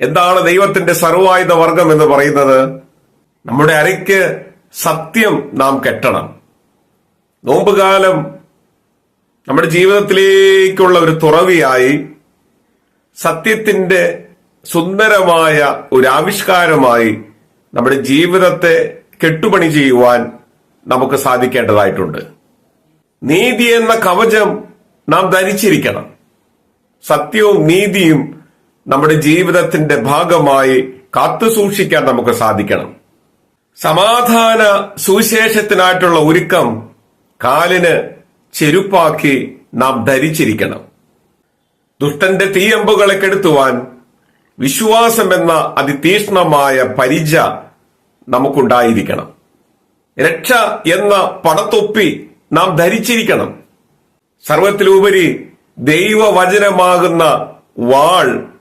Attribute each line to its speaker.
Speaker 1: എന്താണ് ദൈവത്തിന്റെ സർവായുധ വർഗം എന്ന് പറയുന്നത്? നമ്മുടെ അരയ്ക്ക് സത്യം നാം കെട്ടണം. നോമ്പുകാലം നമ്മുടെ ജീവിതത്തിലേക്കുള്ള ഒരു തുറവിയായി സത്യത്തിന്റെ സുന്ദരമായ ഒരു ആവിഷ്കാരമായി നമ്മുടെ ജീവിതത്തെ കെട്ടുപണി ചെയ്യുവാൻ നമുക്ക് സാധിക്കേണ്ടതായിട്ടുണ്ട്. നീതി എന്ന കവചം നാം ധരിച്ചിരിക്കണം. സത്യവും നീതിയും നമ്മുടെ ജീവിതത്തിന്റെ ഭാഗമായി കാത്തുസൂക്ഷിക്കാൻ നമുക്ക് സാധിക്കണം. സമാധാന സുവിശേഷത്തിനായിട്ടുള്ള ഒരുക്കം കാലിന് ചെരുപ്പാക്കി നാം ധരിച്ചിരിക്കണം. ദുഷ്ടന്റെ തീയമ്പുകളെ കെടുത്തുവാൻ വിശ്വാസം എന്ന അതിതീക്ഷ്ണമായ പരിച നമുക്കുണ്ടായിരിക്കണം. രക്ഷ എന്ന പടത്തൊപ്പി നാം ധരിച്ചിരിക്കണം. സർവത്തിലുപരി ദൈവവചനമാകുന്ന വാൾ